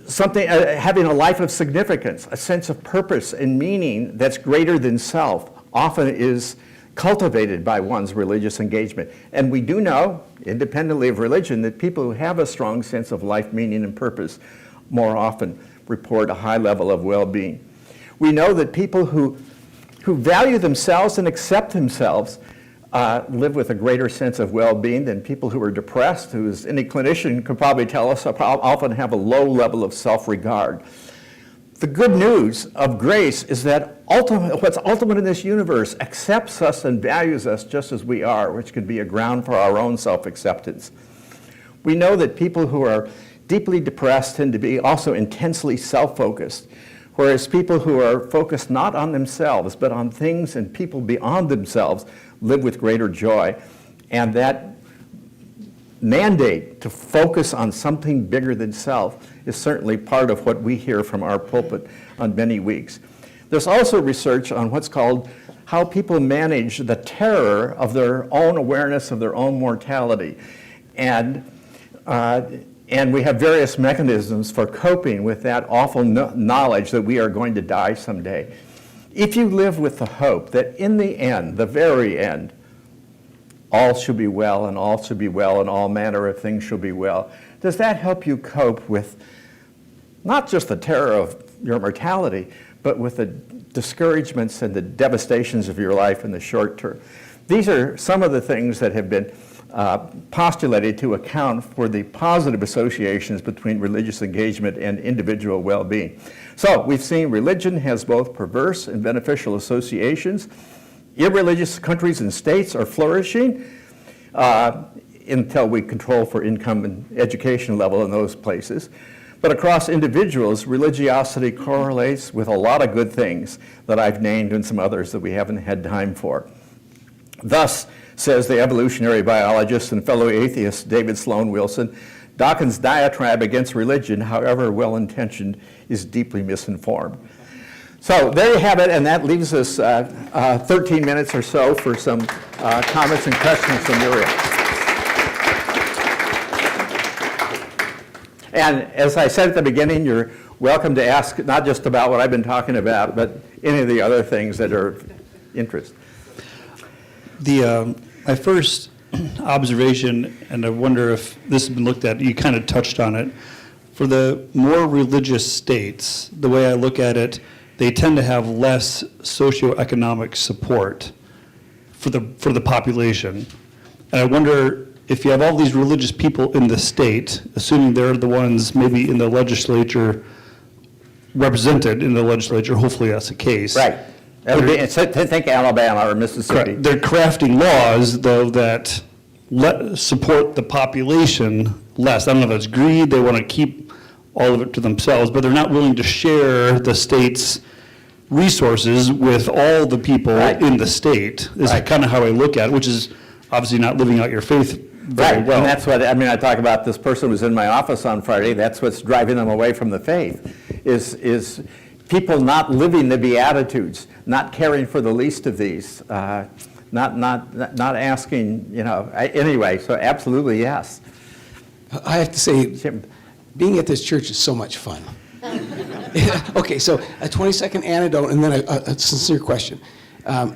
a life of significance, a sense of purpose and meaning that's greater than self, often is cultivated by one's religious engagement. And we do know, independently of religion, that people who have a strong sense of life, meaning, and purpose more often report a high level of well-being. We know that people who value themselves and accept themselves live with a greater sense of well-being than people who are depressed, who, as any clinician could probably tell us, often have a low level of self-regard. The good news of grace is that what's ultimate in this universe accepts us and values us just as we are, which can be a ground for our own self-acceptance. We know that people who are deeply depressed tend to be also intensely self-focused, whereas people who are focused not on themselves but on things and people beyond themselves live with greater joy. And that mandate to focus on something bigger than self is certainly part of what we hear from our pulpit on many weeks. There's also research on what's called how people manage the terror of their own awareness of their own mortality. And we have various mechanisms for coping with that awful knowledge that we are going to die someday. If you live with the hope that in the end, the very end, all shall be well, and all shall be well, and all manner of things shall be well, does that help you cope with not just the terror of your mortality, but with the discouragements and the devastations of your life in the short term? These are some of the things that have been postulated to account for the positive associations between religious engagement and individual well-being. So we've seen religion has both perverse and beneficial associations. Irreligious countries and states are flourishing until we control for income and education level in those places. But across individuals, religiosity correlates with a lot of good things that I've named and some others that we haven't had time for. Thus, says the evolutionary biologist and fellow atheist David Sloan Wilson, Dawkins' diatribe against religion, however well-intentioned, is deeply misinformed. So there you have it, and that leaves us 13 minutes or so for some comments and questions from your end. And as I said at the beginning, you're welcome to ask not just about what I've been talking about, but any of the other things that are of interest. My first observation, and I wonder if this has been looked at, you kind of touched on it, for the more religious states, the way I look at it, they tend to have less socioeconomic support for the population. And I wonder if you have all these religious people in the state, assuming they're the ones maybe in the legislature, represented in the legislature, hopefully that's the case. Right. Think Alabama or Mississippi. Correct. They're crafting laws, though, that support the population less. I don't know if that's greed, they want to keep all of it to themselves, but they're not willing to share the state's resources with all the people in the state, is kind of how I look at it, which is obviously not living out your faith very well. And that's what, I mean, I talk about this person who was in my office on Friday, that's what's driving them away from the faith, is people not living the Beatitudes, not caring for the least of these, not asking, anyway, so absolutely yes. I have to say, being at this church is so much fun. Okay, so a 20-second anecdote and then a sincere question.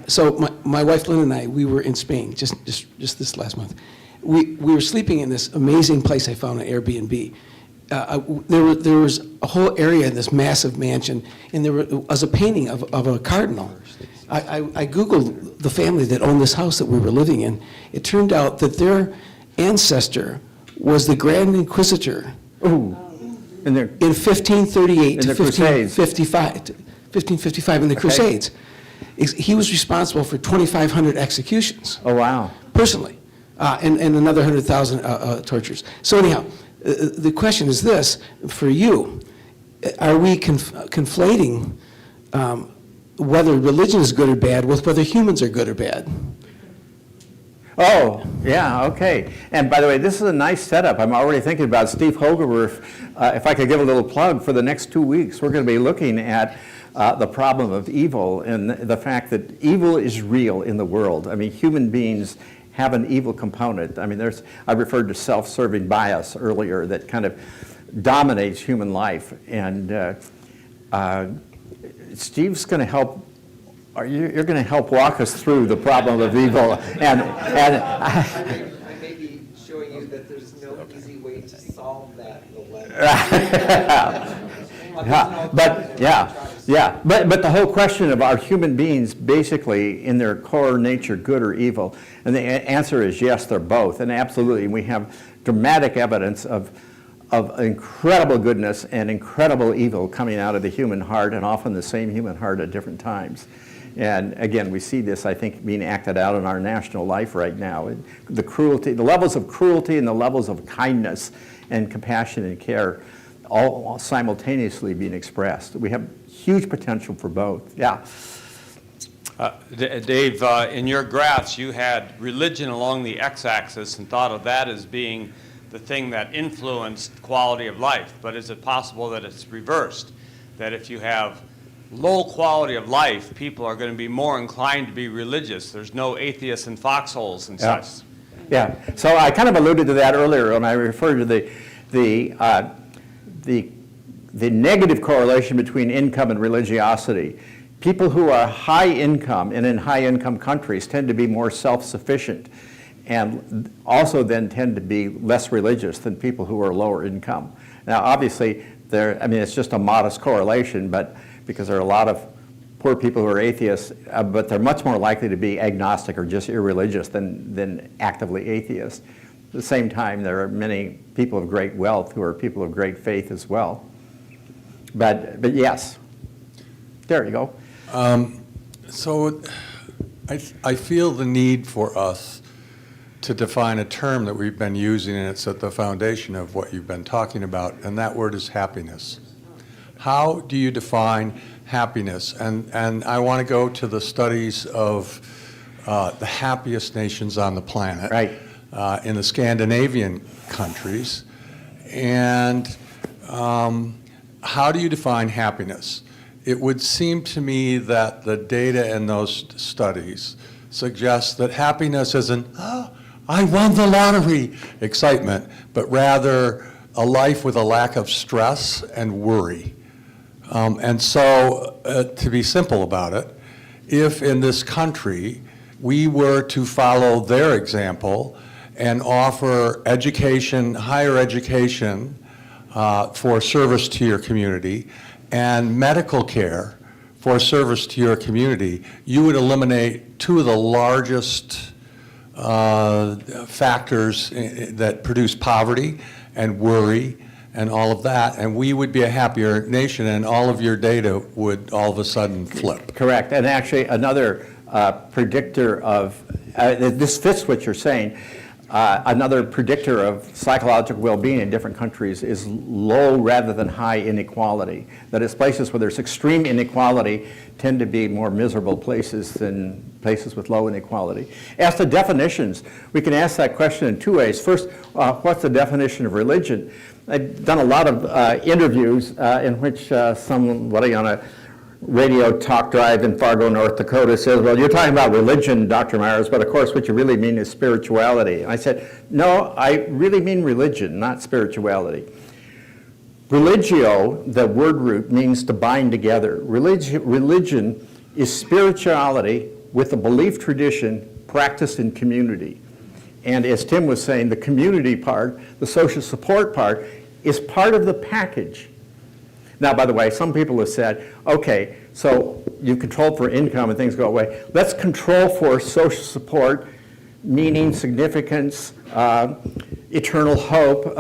So my wife Lynn and I, we were in Spain just this last month. We were sleeping in this amazing place I found on Airbnb. There was a whole area in this massive mansion, and there was a painting of a cardinal. I Googled the family that owned this house that we were living in. It turned out that their ancestor was the Grand Inquisitor. Ooh. In 1538 to the Crusades. 1555 in the Crusades. He was responsible for 2,500 executions. Oh, wow. Personally, and another 100,000 tortures. So anyhow, the question is this, for you, are we conflating whether religion is good or bad with whether humans are good or bad? Oh, yeah, okay. And by the way, this is a nice setup. I'm already thinking about Steve Hogerwerf. If I could give a little plug, for the next 2 weeks, we're going to be looking at the problem of evil and the fact that evil is real in the world. I mean, human beings have an evil component. I mean, I referred to self-serving bias earlier that kind of dominates human life. And Steve's going to help. You're going to help walk us through the problem of evil, and I may be showing you that there's no easy way to solve that. But the whole question of are human beings basically in their core nature good or evil, and the answer is yes, they're both, and absolutely, we have dramatic evidence of incredible goodness and incredible evil coming out of the human heart, and often the same human heart at different times. And again, we see this, I think, being acted out in our national life right now. The cruelty, the levels of cruelty and the levels of kindness and compassion and care all simultaneously being expressed. We have huge potential for both. Yeah. Dave, in your graphs, you had religion along the x-axis and thought of that as being the thing that influenced quality of life. But is it possible that it's reversed? That if you have low quality of life, people are going to be more inclined to be religious? There's no atheists in foxholes and Yeah. such. Yeah, so I kind of alluded to that earlier when I referred to the negative correlation between income and religiosity. People who are high income and in high income countries tend to be more self-sufficient and also then tend to be less religious than people who are lower income. Now, obviously, it's just a modest correlation, but because there are a lot of poor people who are atheists, but they're much more likely to be agnostic or just irreligious than actively atheist. At the same time, there are many people of great wealth who are people of great faith as well. But yes, there you go. So I feel the need for us to define a term that we've been using, and it's at the foundation of what you've been talking about, and that word is happiness. How do you define happiness? And I want to go to the studies of the happiest nations on the planet, Right. In the Scandinavian countries. And how do you define happiness? It would seem to me that the data in those studies suggests that happiness isn't, oh, I won the lottery excitement, but rather a life with a lack of stress and worry. And so, to be simple about it, if in this country we were to follow their example and offer education, higher education for service to your community, and medical care for service to your community, you would eliminate two of the largest factors that produce poverty and worry and all of that, and we would be a happier nation, and all of your data would all of a sudden flip. Correct. And actually, another predictor of, this fits what you're saying, another predictor of psychological well-being in different countries is low rather than high inequality. That is, places where there's extreme inequality tend to be more miserable places than places with low inequality. As to definitions, we can ask that question in two ways. First, what's the definition of religion? I've done a lot of interviews in which somebody on a radio talk drive in Fargo, North Dakota says, well, you're talking about religion, Dr. Myers, but of course what you really mean is spirituality. And I said, no, I really mean religion, not spirituality. Religio, the word root, means to bind together. Religion is spirituality with a belief tradition practiced in community. And as Tim was saying, the community part, the social support part, is part of the package. Now, by the way, some people have said, okay, so you control for income and things go away. Let's control for social support, meaning, significance, eternal hope,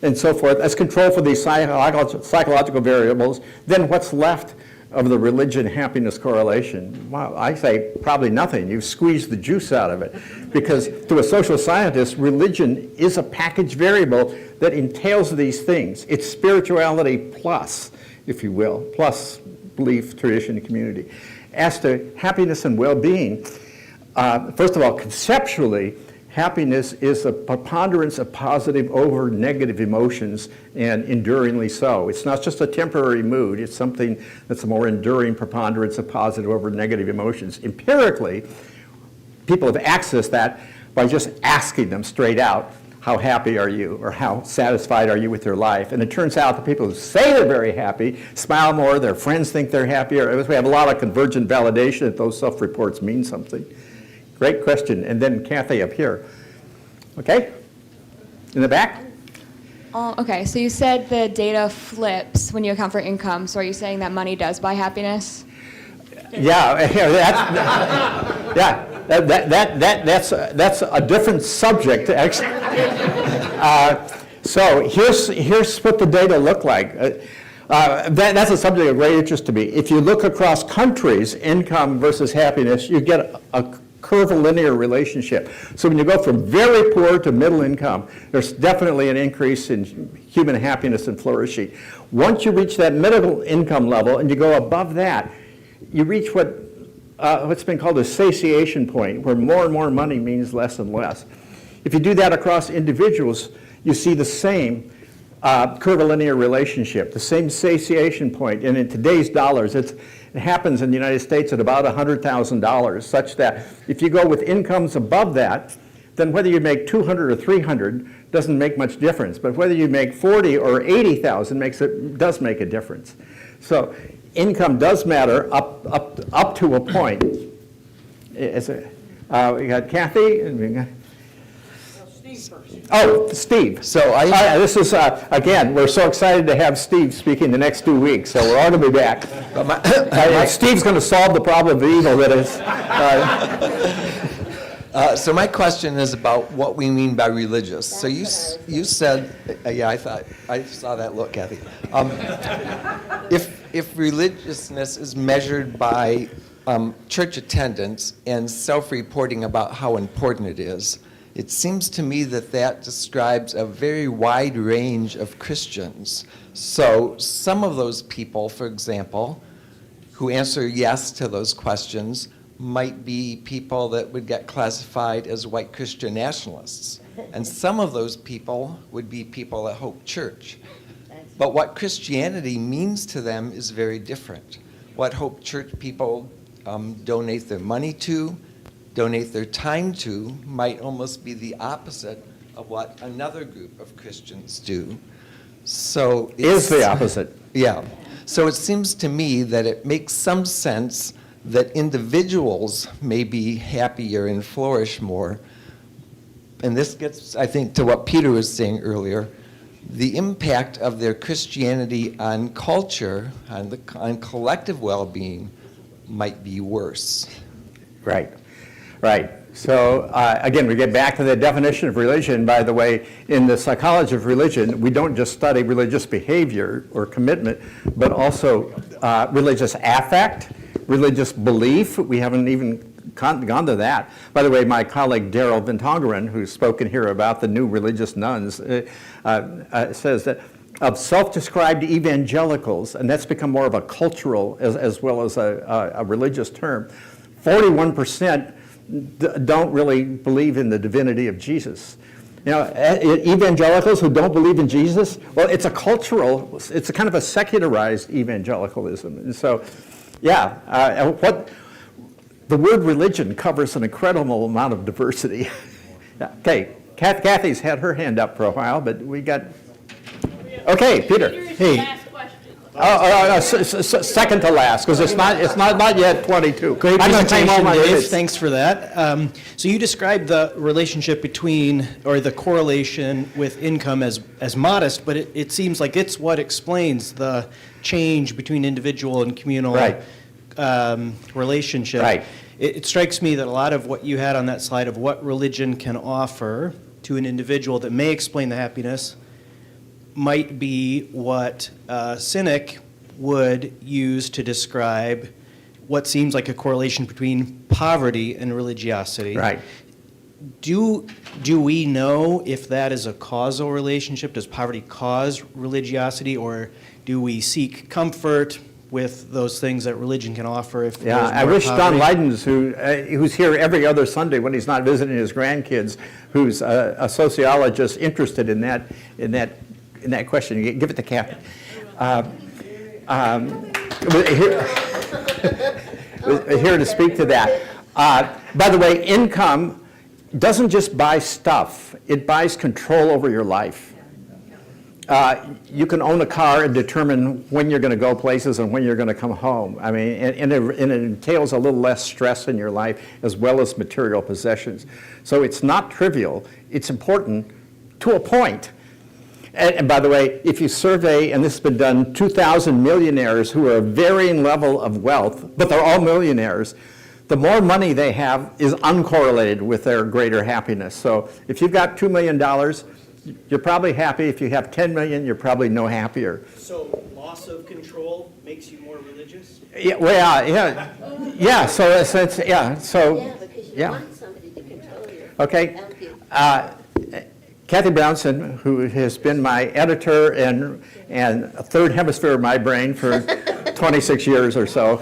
and so forth. Let's control for these psychological variables. Then what's left of the religion-happiness correlation? Well, I say probably nothing. You've squeezed the juice out of it. Because to a social scientist, religion is a package variable that entails these things. It's spirituality plus, if you will, plus belief, tradition, and community. As to happiness and well-being, first of all, conceptually, happiness is a preponderance of positive over negative emotions, and enduringly so. It's not just a temporary mood, it's something that's a more enduring preponderance of positive over negative emotions. Empirically, people have accessed that by just asking them straight out, how happy are you, or how satisfied are you with your life? And it turns out the people who say they're very happy smile more, their friends think they're happier. We have a lot of convergent validation that those self-reports mean something. Great question. And then Kathy up here. Okay? In the back? Okay, so you said the data flips when you account for income. So are you saying that money does buy happiness? Yeah, that's a different subject, actually. So here's what the data look like. That's a subject of great interest to me. If you look across countries, income versus happiness, you get a curvilinear relationship. So when you go from very poor to middle income, there's definitely an increase in human happiness and flourishing. Once you reach that middle income level and you go above that, you reach what what's been called a satiation point, where more and more money means less and less. If you do that across individuals, you see the same curvilinear relationship, the same satiation point. And in today's dollars, it happens in the United States at about $100,000, such that if you go with incomes above that, then whether you make 200 or 300 doesn't make much difference. But whether you make 40 or 80,000 does make a difference. So income does matter up to a point. We got Kathy. And we got Steve. So this is, again, we're so excited to have Steve speaking the next 2 weeks, so we're all going to be back. Steve's going to solve the problem of evil that is. So my question is about what we mean by religious. So you said, I saw that look, Kathy. If religiousness is measured by church attendance and self-reporting about how important it is, it seems to me that that describes a very wide range of Christians. So some of those people, for example, who answer yes to those questions might be people that would get classified as white Christian nationalists. And some of those people would be people at Hope Church. But what Christianity means to them is very different. What Hope Church people donate their money to, donate their time to, might almost be the opposite of what another group of Christians do. So Is the opposite. Yeah. So it seems to me that it makes some sense that individuals may be happier and flourish more. And this gets, I think, to what Peter was saying earlier. The impact of their Christianity on culture, on collective well-being, might be worse. Right. So again, we get back to the definition of religion. By the way, in the psychology of religion, we don't just study religious behavior or commitment, but also religious affect, religious belief. We haven't even gone to that. By the way, my colleague Daryl Ventongeren, who's spoken here about the new religious nuns, says that of self-described evangelicals, and that's become more of a cultural as well as a religious term, 41% don't really believe in the divinity of Jesus. You know, evangelicals who don't believe in Jesus, well, it's a kind of a secularized evangelicalism. And so, what the word religion covers an incredible amount of diversity. Okay, Kathy's had her hand up for a while, but we got, okay, Peter. Hey. Second to last, because it's not yet 22. Great I'm gonna claim all presentation, my Dave. minutes. Thanks for that. So you described the relationship between, or the correlation with income as modest, but it seems like it's what explains the change between individual and communal relationship. Right. It strikes me that a lot of what you had on that slide of what religion can offer to an individual that may explain the happiness might be what a cynic would use to describe what seems like a correlation between poverty and religiosity. Right. Do we know if that is a causal relationship? Does poverty cause religiosity, or do we seek comfort with those things that religion can offer if there's more I wish Don poverty? Leidens, who's here every other Sunday when he's not visiting his grandkids, who's a sociologist interested in that question. Give it to Kathy. Here to speak to that. By the way, income doesn't just buy stuff. It buys control over your life. You can own a car and determine when you're going to go places and when you're going to come home. I mean, and it entails a little less stress in your life as well as material possessions. So it's not trivial. It's important to a point. And by the way, if you survey, and this has been done, 2,000 millionaires who are a varying level of wealth, but they're all millionaires, the more money they have is uncorrelated with their greater happiness. So if you've got $2 million, you're probably happy. If you have 10 million, you're probably no happier. So loss of control makes you more religious? Yeah, well, yeah. So it's because you want somebody to control you. Okay. Help you. Kathy Brownson, who has been my editor and a third hemisphere of my brain for 26 years or so,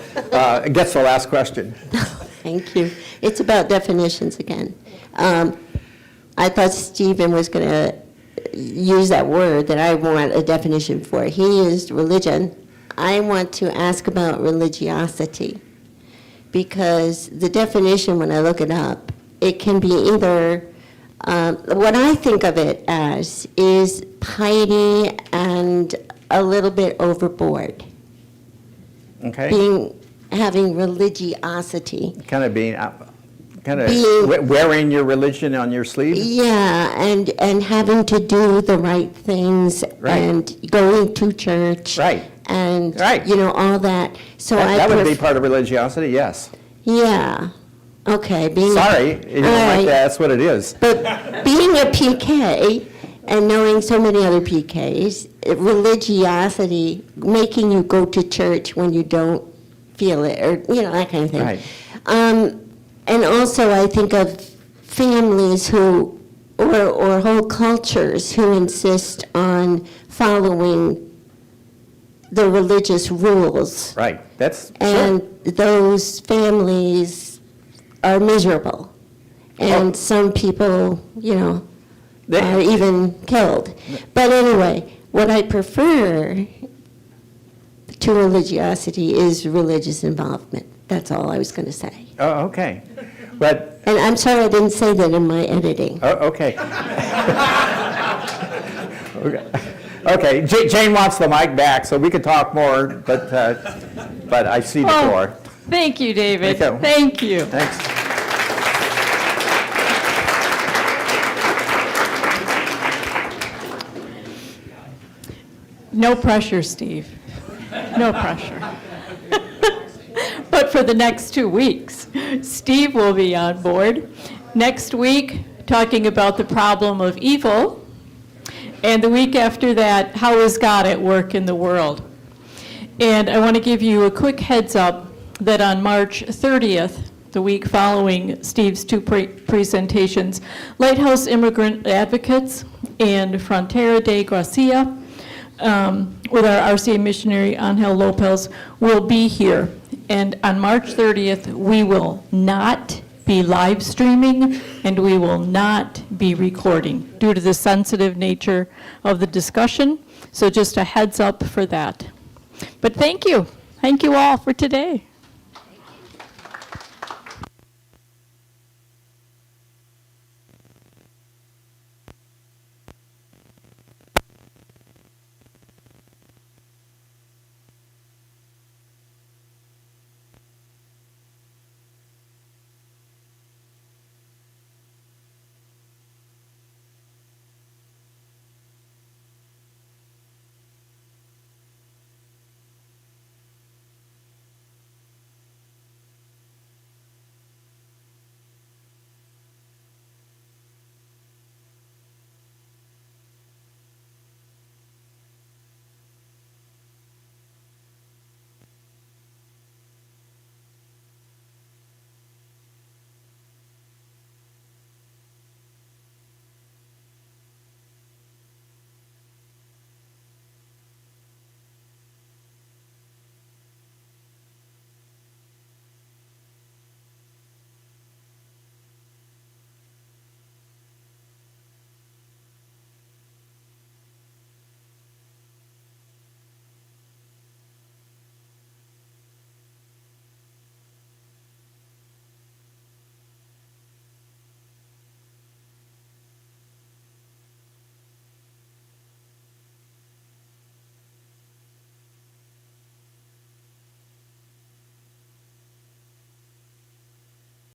gets the last question. Thank you. It's about definitions again. I thought Stephen was going to use that word that I want a definition for. He used religion. I want to ask about religiosity, because the definition, when I look it up, it can be either, what I think of it as is piety and a little bit overboard. Okay? Having religiosity. Kind of wearing your religion on your sleeve? Yeah, and having to do the right things, Right. and going to church. Right. And, Right. all that. So That would be part of religiosity, yes. Yeah, okay. Sorry, you don't All like right. that, that's what it is. But being a PK and knowing so many other PKs, religiosity, making you go to church when you don't feel it, or, that kind of thing. Right. And also I think of families who, or whole cultures who insist on following the religious rules. Right, that's, And sure. those families are miserable. And some people, are even killed. But anyway, what I prefer to religiosity is religious involvement. That's all I was going to say. Oh, okay. But, And I'm sorry I didn't say that in my editing. okay. Okay, Jane wants the mic back, so we could talk more, but I see the floor. Thank you, David. Thank you. Thank you. Thanks. No pressure, Steve. No pressure. But for the next 2 weeks, Steve will be on board. Next week, talking about the problem of evil. And the week after that, how is God at work in the world? And I want to give you a quick heads up that on March 30th, the week following Steve's two presentations, Lighthouse Immigrant Advocates and Frontera de Gracia, with our RCA missionary Angel Lopez, will be here. And on March 30th, we will not be live streaming, and we will not be recording due to the sensitive nature of the discussion. So just a heads up for that. But thank you. Thank you all for today.